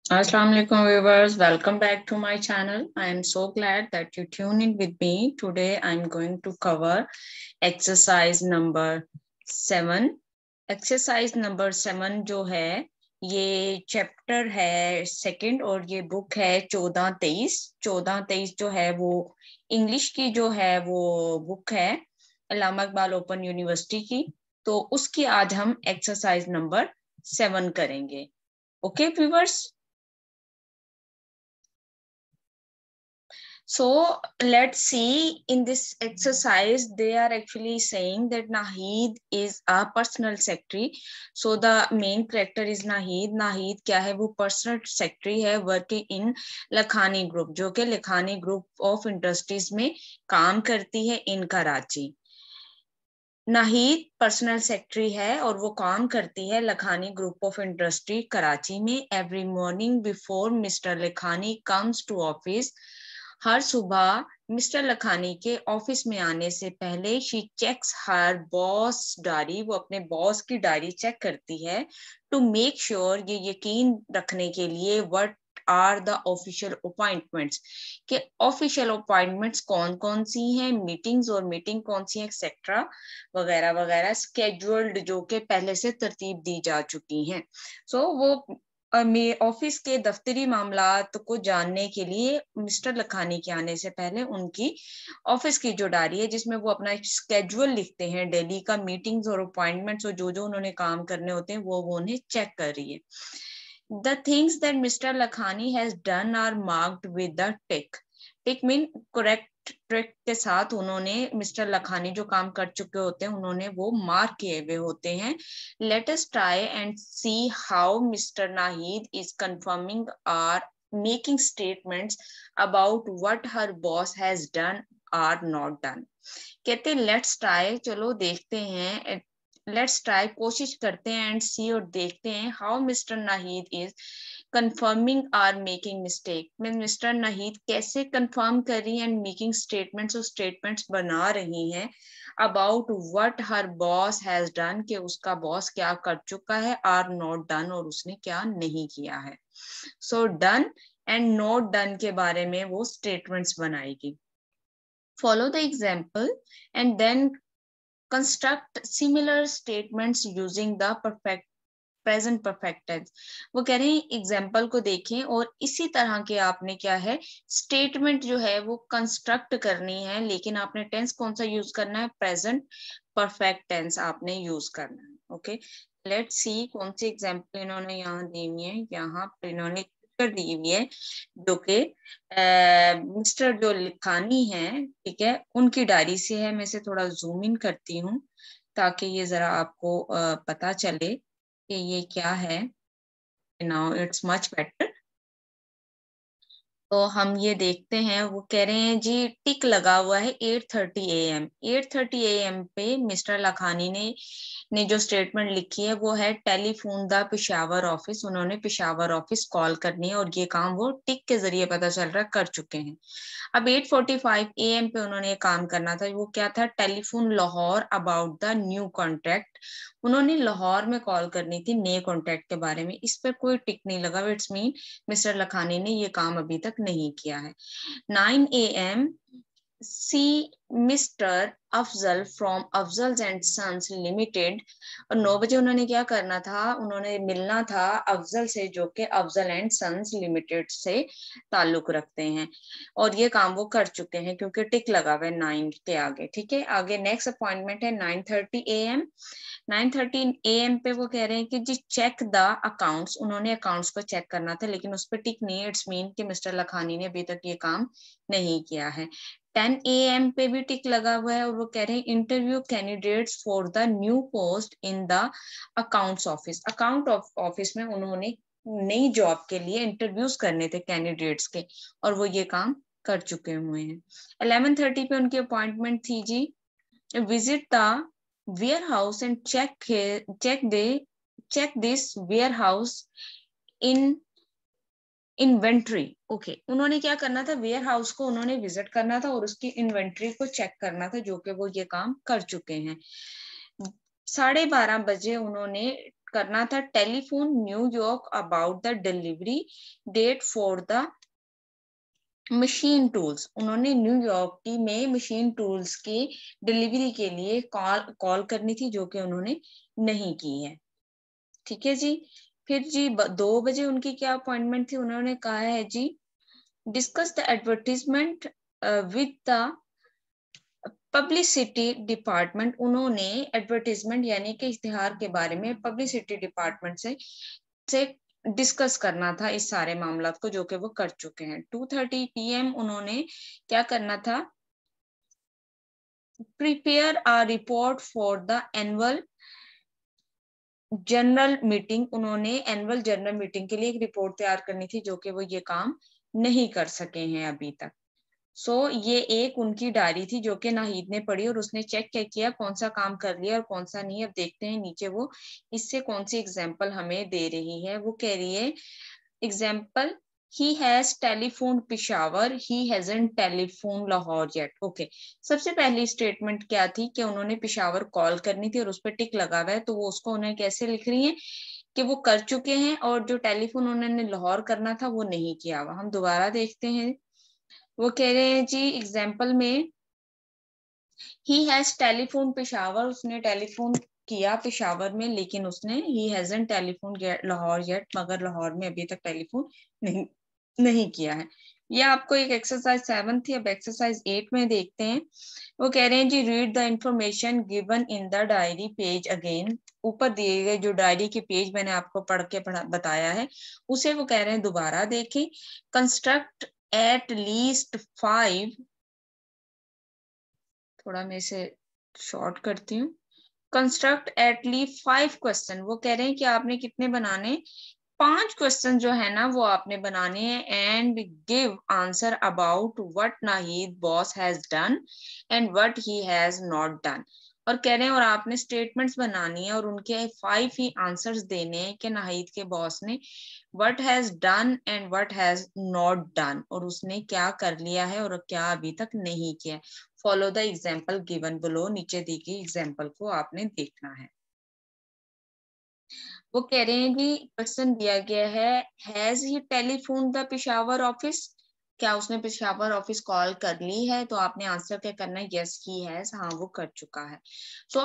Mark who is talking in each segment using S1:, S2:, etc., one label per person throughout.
S1: Assalamu alaikum viewers, welcome back to my channel. I am so glad that you tune in with me. Today I am going to cover exercise number 7. Exercise number 7 जो है ये chapter है second और ये book है 14-23 जो है वो इंग्लिश की जो है वो बुक है अल्लामा इकबाल ओपन यूनिवर्सिटी की। तो उसकी आज हम एक्सरसाइज नंबर 7 करेंगे। Okay viewers, so let's see in this exercise they are actually saying that Nahid is a personal secretary. So the main character is Nahid. Nahid क्या है वो personal secretary है working in लखानी group जो कि Lakhani group of industries में काम करती है in Karachi. Nahid personal secretary है और वो काम करती है Lakhani group of industry Karachi में। Every morning before mister Lakhani comes to office, हर सुबह मिस्टर लखानी के ऑफिस में आने से पहले she checks her boss diary, वो अपने बॉस की डायरी चेक करती है टू मेक श्योर, ये यकीन रखने के लिए what are the official appointments, कि ऑफिशियल अपॉइंटमेंट्स कौन कौन सी हैं, मीटिंग्स और मीटिंग कौन सी है एक्सेट्रा वगैरह वगैरह, स्केड्यूल्ड जो कि पहले से तरतीब दी जा चुकी हैं। सो वो ऑफिस के दफ्तरी मामलात को जानने के लिए मिस्टर लखानी के आने से पहले उनकी ऑफिस की जो डायरी है जिसमें वो अपना स्केड्यूल लिखते हैं डेली का, मीटिंग्स और अपॉइंटमेंट्स और जो जो उन्होंने काम करने होते हैं वो उन्हें चेक कर रही है। The things that Mr. Lakhani has done are marked with the tick. Tick mean correct trick के साथ उन्होंने मिस्टर लखानी जो काम कर चुके होते हैं उन्होंने वो मार्क किए हुए होते हैं। Let us try and see how mister Nahid is confirming or making statements about what her boss has done or not done. कहते लेट्स ट्राई, चलो देखते हैं, लेट्स ट्राई कोशिश करते हैं एंड सी और देखते हैं how mister Nahid is confirming or making mistake, mister Nahid कैसे कंफर्म कर रही है एंड मेकिंग स्टेटमेंट्स और स्टेटमेंट्स बना रही हैं about what her boss has done, कि उसका बॉस क्या कर चुका है, आर नॉट डन और उसने क्या नहीं किया है। So done and not done के बारे में वो स्टेटमेंट्स बनाएगी। Follow the example and then construct similar statements using the present perfect tense. वो कह रहे हैं एग्जाम्पल को देखें और इसी तरह के आपने क्या है स्टेटमेंट जो है वो कंस्ट्रक्ट करनी है, लेकिन आपने टेंस कौन सा यूज करना है, प्रेजेंट परफेक्ट टेंस आपने यूज करना है। ओके, लेट्स सी कौन सी एग्जाम्पल इन्होंने यहाँ दी हुई है। यहाँ पर इन्होंने दी हुई है जो कि मिस्टर जो लिखानी है, ठीक है, उनकी डायरी से है। मैं इसे थोड़ा जूम इन करती हूँ ताकि ये जरा आपको पता चले कि ये क्या है। Now it's much better. तो हम ये देखते हैं, वो कह रहे हैं जी टिक लगा हुआ है 8:30 AM। 8:30 AM पे मिस्टर लखानी ने जो स्टेटमेंट लिखी है वो है टेलीफोन द पेशावर ऑफिस, उन्होंने पेशावर ऑफिस कॉल करनी है और ये काम वो टिक के जरिए पता चल रहा है कर चुके हैं। अब 8:45 AM पे उन्होंने काम करना था, वो क्या था, telephone Lahore about the new contract, उन्होंने लाहौर में कॉल करनी थी नए कॉन्ट्रैक्ट के बारे में। इस पर कोई टिक नहीं लगा, इट्स मीन मिस्टर लखानी ने ये काम अभी तक नहीं किया है। 9 AM see mister Afzal from Afzal and sons limited, और 9 बजे उन्होंने क्या करना था, उन्होंने मिलना था अफजल से जो कि अफजल एंड सन्स लिमिटेड से ताल्लुक रखते हैं और ये काम वो कर चुके हैं क्योंकि टिक लगा हुआ है 9 के आगे। ठीक है, आगे नेक्स्ट अपॉइंटमेंट है 9:30 AM। 9:30 AM पे वो कह रहे हैं कि जी चेक द अकाउंट्स, उन्होंने अकाउंट्स को चेक करना था लेकिन उस पर टिक नहीं है, इट्स मीन कि मिस्टर लखानी ने अभी तक ये काम नहीं किया है। 10 AM पे भी टिक लगा हुआ है और वो कह रहे हैं interview candidates for the new post in the accounts office, account office में उन्होंने नई जॉब के लिए इंटरव्यूज करने थे कैंडिडेट्स के और वो ये काम कर चुके हुए हैं। 11:30 पे उनकी अपॉइंटमेंट थी जी visit the warehouse and check this warehouse in inventory. Okay, उन्होंने क्या करना था, वेयर हाउस को उन्होंने विजिट करना था और उसकी इन्वेंट्री को चेक करना था जो कि वो ये काम कर चुके हैं। 12:30 बजे उन्होंने करना था telephone new york about the delivery date for the machine tools. उन्होंने न्यूयॉर्क में मशीन टूल्स की डिलीवरी के लिए कॉल करनी थी, जो कि उन्होंने नहीं की है। ठीक है जी। फिर जी 2 बजे उनकी क्या अपॉइंटमेंट थी, उन्होंने कहा है जी discuss the advertisement with the publicity department. उन्होंने एडवर्टीजमेंट यानी कि इश्तिहार के बारे में पब्लिसिटी डिपार्टमेंट से डिस्कस करना था इस सारे मामलात को, जो कि वो कर चुके हैं। 2:30 PM उन्होंने क्या करना था, prepare a report for the annual general meeting. उन्होंने एनुअल जनरल मीटिंग के लिए एक रिपोर्ट तैयार करनी थी, जो कि वो ये काम नहीं कर सके हैं अभी तक। ये एक उनकी डायरी थी जो कि नाहिद ने पढ़ी और उसने चेक किया कौन सा काम कर लिया और कौन सा नहीं। अब देखते हैं नीचे वो इससे कौन सी एग्जाम्पल हमें दे रही है। वो कह रही है example, he has telephoned Peshawar, he hasn't telephoned Lahore yet. Okay. सबसे पहली स्टेटमेंट क्या थी कि उन्होंने पिशावर कॉल करनी थी और उस पर टिक लगा हुआ है, तो वो उसको उन्हें कैसे लिख रही है कि वो कर चुके हैं, और जो टेलीफोन उन्होंने लाहौर करना था वो नहीं किया हुआ। हम दोबारा देखते हैं। वो कह रहे हैं जी एग्जाम्पल में he has telephoned Peshawar, उसने टेलीफोन किया पेशावर में, लेकिन उसने he hasn't telephoned Lahore yet, मगर लाहौर में अभी तक टेलीफोन नहीं किया है। ये आपको एक एक्सरसाइज 7 थी। अब एक्सरसाइज 8 में देखते हैं। वो कह रहे हैं जी read the information given in the diary page again. ऊपर दिए गए जो डायरी के पेज मैंने आपको पढ़ के बताया है, उसे वो कह रहे हैं दोबारा देखें। कंस्ट्रक्ट एट लीस्ट 5, थोड़ा मैं इसे शॉर्ट करती हूँ। Construct at least 5 question. वो कह रहे हैं कि आपने कितने बनाने, 5 क्वेश्चन जो है ना वो आपने बनाने हैं। And give answer about what Nahid boss has done and what he has not done. और कह रहे हैं और आपने स्टेटमेंट्स बनानी है और उनके 5 ही आंसर्स देने हैं कि नाहिद के बॉस ने what has done and what has not done, और उसने क्या कर लिया है और क्या अभी तक नहीं किया। Follow the example given below. नीचे दी गई एग्जाम्पल को आपने देखना है। वो कह रहे हैं कि क्वेश्चन दिया गया है has he telephone the Peshawar office, क्या उसने पेशावर ऑफिस कॉल कर ली है। तो आपने आंसर क्या करना है, यस ही हैज, हाँ वो कर चुका है।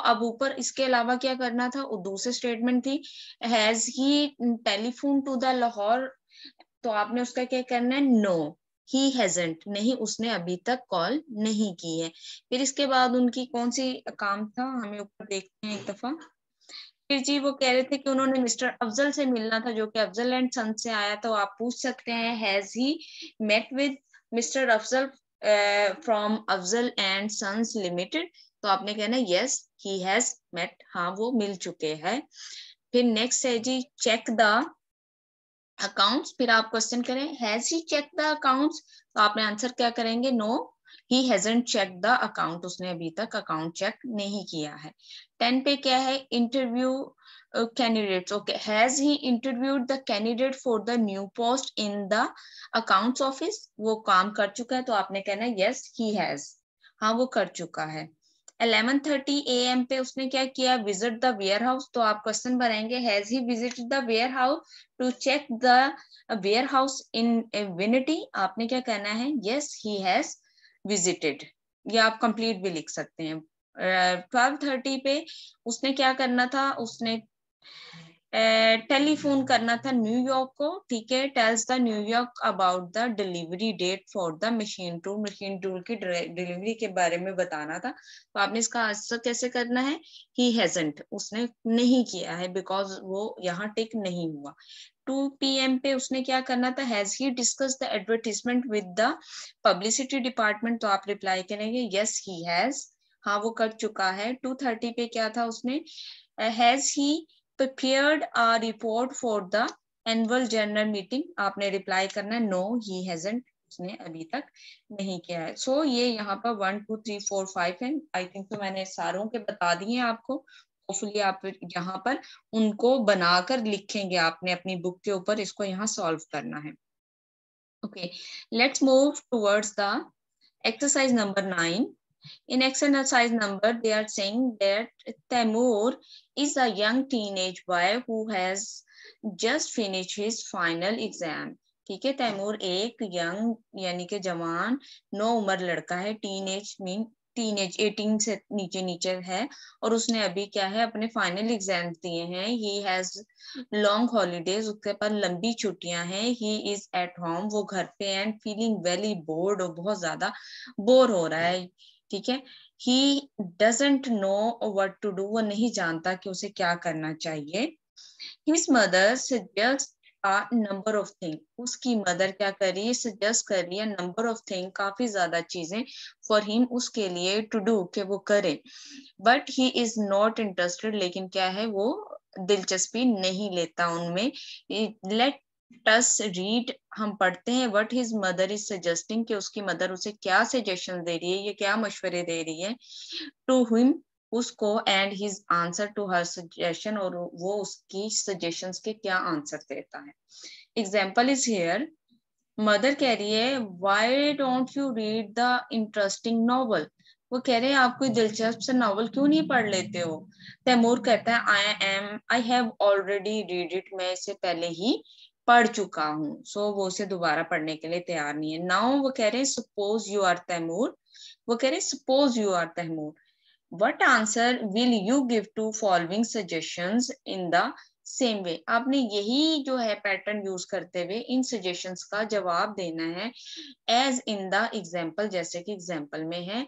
S1: अब ऊपर इसके अलावा क्या करना था, दूसरी स्टेटमेंट थी has he telephone to the Lahore, तो आपने उसका क्या करना है, नो ही हैजंट, नहीं उसने अभी तक कॉल नहीं की है। फिर इसके बाद उनकी कौन सी काम था, हमें ऊपर देखते हैं एक दफा। फिर जी वो कह रहे थे कि उन्होंने मिस्टर अफजल से मिलना था, जो कि अफजल एंड सन से आया। तो आप पूछ सकते हैं has he met with mister Afzal from Afzal and sons limited, तो आपने कहना यस ही हैज मेट, हाँ वो मिल चुके हैं। फिर नेक्स्ट है जी चेक द अकाउंट्स। फिर आप क्वेश्चन करें has he check the accounts, तो आपने आंसर क्या करेंगे, no he hasn't check the account, उसने अभी तक अकाउंट चेक नहीं किया है। 10 पे क्या है, interview candidates. Okay, has he interviewed the candidate for the new post in the accounts office, वो काम कर चुका है, तो आपने कहना है यस ही हैज, हाँ वो कर चुका है। 11:30 AM पे उसने क्या किया, विजिट द वेयर हाउस, तो आप क्वेश्चन बनाएंगे has he visited the warehouse to check the warehouse in vicinity, आपने क्या कहना है, यस ही हैज विजिटेड, या आप कंप्लीट भी लिख सकते हैं। 12:30 पे उसने क्या करना था, उसने टेलीफोन करना था न्यूयॉर्क को, ठीक है। Tells the new york about the delivery date for the machine tool, machine tool की डिलीवरी के बारे में बताना था। तो आपने इसका आंसर कैसे करना है, ही हैजंट, उसने नहीं किया है बिकॉज वो यहाँ टिक नहीं हुआ। 2 PM पे उसने क्या करना था, has he discuss the advertisement with the publicity department, तो आप रिप्लाई करेंगे यस ही हैज, हाँ वो कर चुका है। 2:30 पे क्या था, उसने has he prepared a report for the annual general meeting, आपने रिप्लाई करना है नो ही हैजंट, उसने अभी तक नहीं किया है। ये यहाँ पर 1 2 3 4 5 है। आई थिंक तो मैंने सारों के बता दिए आपको। होपफुली आप यहाँ पर उनको बनाकर लिखेंगे, आपने अपनी बुक के ऊपर इसको यहाँ सॉल्व करना है। Okay, let's move towards the exercise number 9। In exercise number, they are saying that Taimur is a young teenage boy who has just finished his final exam. ठीक है, तैमूर एक यंग यानी कि जवान नौ उम्र लड़का है, टीनेज मीन टीनेज 18 से नीचे नीचे है, और उसने अभी क्या है अपने फाइनल एग्जाम दिए हैं. ही हैज लॉन्ग हॉलीडेज, उसके पास लंबी छुट्टियां हैं. ही इज एट होम, वो घर पे, एंड फीलिंग वेरी बोर्ड, और बहुत ज्यादा बोर हो रहा है. ठीक है, he doesn't know what to do, वो नहीं जानता कि उसे क्या करना चाहिए. His mother suggests a number of things. उसकी मदर क्या कर रही है, सजेस्ट कर रही है नंबर ऑफ थिंग, काफी ज्यादा चीजें फॉर हिम, उसके लिए, टू डू, के वो करे. But he is not interested, लेकिन क्या है वो दिलचस्पी नहीं लेता उनमें. लेट टस रीड, हम पढ़ते हैं what his mother is suggesting, कि उसकी मदर उसे क्या सजेशन दे रही है, ये क्या मशवरे दे रही है टू हिम, उसको, and his answer to her suggestion, और वो उसकी सजेशंस के क्या आंसर देता है. एग्जाम्पल इज हियर, मदर कह रही है why don't you read the interesting novel, वो कह रहे हैं आप कोई दिलचस्प से नॉवल क्यों नहीं पढ़ लेते हो. तैमूर कहता है I have already read it, मैं इसे पहले ही पढ़ चुका हूँ. सो वो उसे दोबारा पढ़ने के लिए तैयार नहीं है. नाउ वो कह रहे हैं सपोज यू आर तैमूर, वो कह रहे हैं suppose you are Taimur, what answer will you give to following suggestions in the same way. आपने यही जो है पैटर्न यूज करते हुए इन सजेशंस का जवाब देना है as in the example, जैसे कि एग्जाम्पल में है.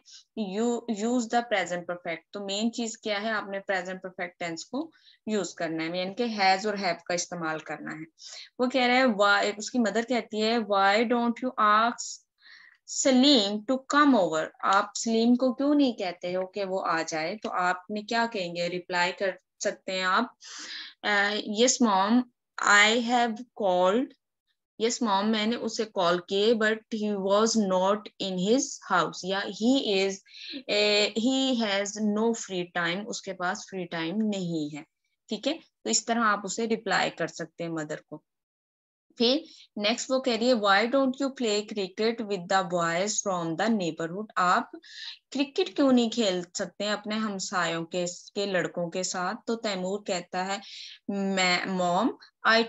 S1: you use the present perfect, तो मेन चीज क्या है, आपने प्रेजेंट परफेक्ट टेंस को यूज करना है, यानी कि हैज और हैव का इस्तेमाल करना है. वो कह रहा है why, उसकी मदर कहती है why don't you ask Salim to come over, आप सलीम को क्यों नहीं कहते हो कि वो आ जाए. तो आपने क्या कहेंगे, रिप्लाई कर सकते हैं आप, yes ma'am I have called, yes ma'am मैंने उसे कॉल किए, but he was not in his house, या he has no free time, उसके पास फ्री टाइम नहीं है. ठीक है, तो इस तरह आप उसे रिप्लाई कर सकते हैं मदर को. फिर नेक्स्ट वो कह रही है why don't you play cricket with the boys from the neighbourhood, आप क्रिकेट क्यों नहीं खेल सकते हैं अपने हमसायों के लड़कों के साथ. तो तैमूर कहता है मैं मॉम आई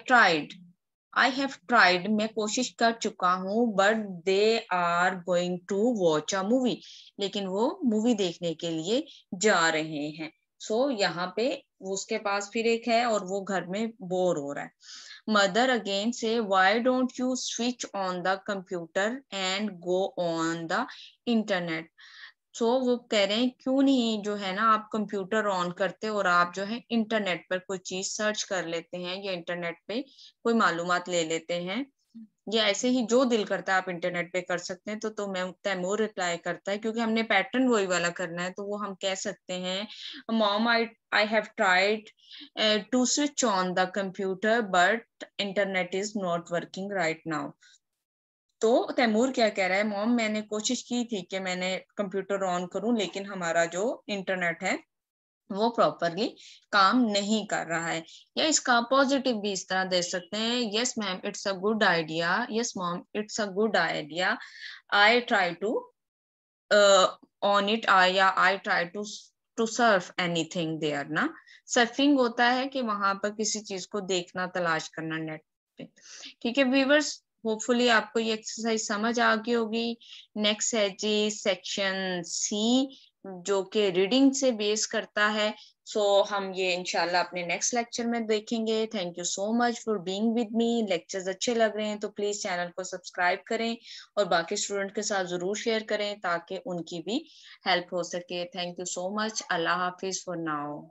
S1: हैव ट्राइड, मैं कोशिश कर चुका हूँ, but they are going to watch a movie, लेकिन वो मूवी देखने के लिए जा रहे हैं. सो यहाँ पे उसके पास फिर एक है और वो घर में बोर हो रहा है. Mother again say why don't you switch on the computer and go on the internet. So वो कह रहे हैं क्यों नहीं जो है ना आप कंप्यूटर ऑन करते और आप जो है इंटरनेट पर कोई चीज सर्च कर लेते हैं या इंटरनेट पे कोई मालूमात ले लेते हैं, या ऐसे ही जो दिल करता है आप इंटरनेट पे कर सकते हैं. तो मैं तैमूर रिप्लाई करता है क्योंकि हमने पैटर्न वही वाला करना है, तो वो हम कह सकते हैं mom I have tried to switch on the computer but internet is not working right now. तो तैमूर क्या कह रहा है, मॉम मैंने कोशिश की थी कि मैंने कंप्यूटर ऑन करूं, लेकिन हमारा जो इंटरनेट है वो प्रॉपरली काम नहीं कर रहा है. या इसका पॉजिटिव भी इस तरह दे सकते हैं, yes ma'am it's a good idea, yes ma'am it's a good idea, I try to on it, या I try to surf anything there ना. सर्फिंग होता है कि वहां पर किसी चीज को देखना, तलाश करना नेट पे. ठीक है व्यूअर्स, होपफुली आपको ये एक्सरसाइज समझ आ गई होगी. नेक्स्ट है जी सेक्शन सी, जो कि रीडिंग से बेस करता है. सो हम ये इंशाल्लाह अपने नेक्स्ट लेक्चर में देखेंगे. Thank you so much for being with me. Lectures अच्छे लग रहे हैं तो प्लीज चैनल को सब्सक्राइब करें और बाकी स्टूडेंट के साथ जरूर शेयर करें ताकि उनकी भी हेल्प हो सके. Thank you so much. Allah Hafiz for now.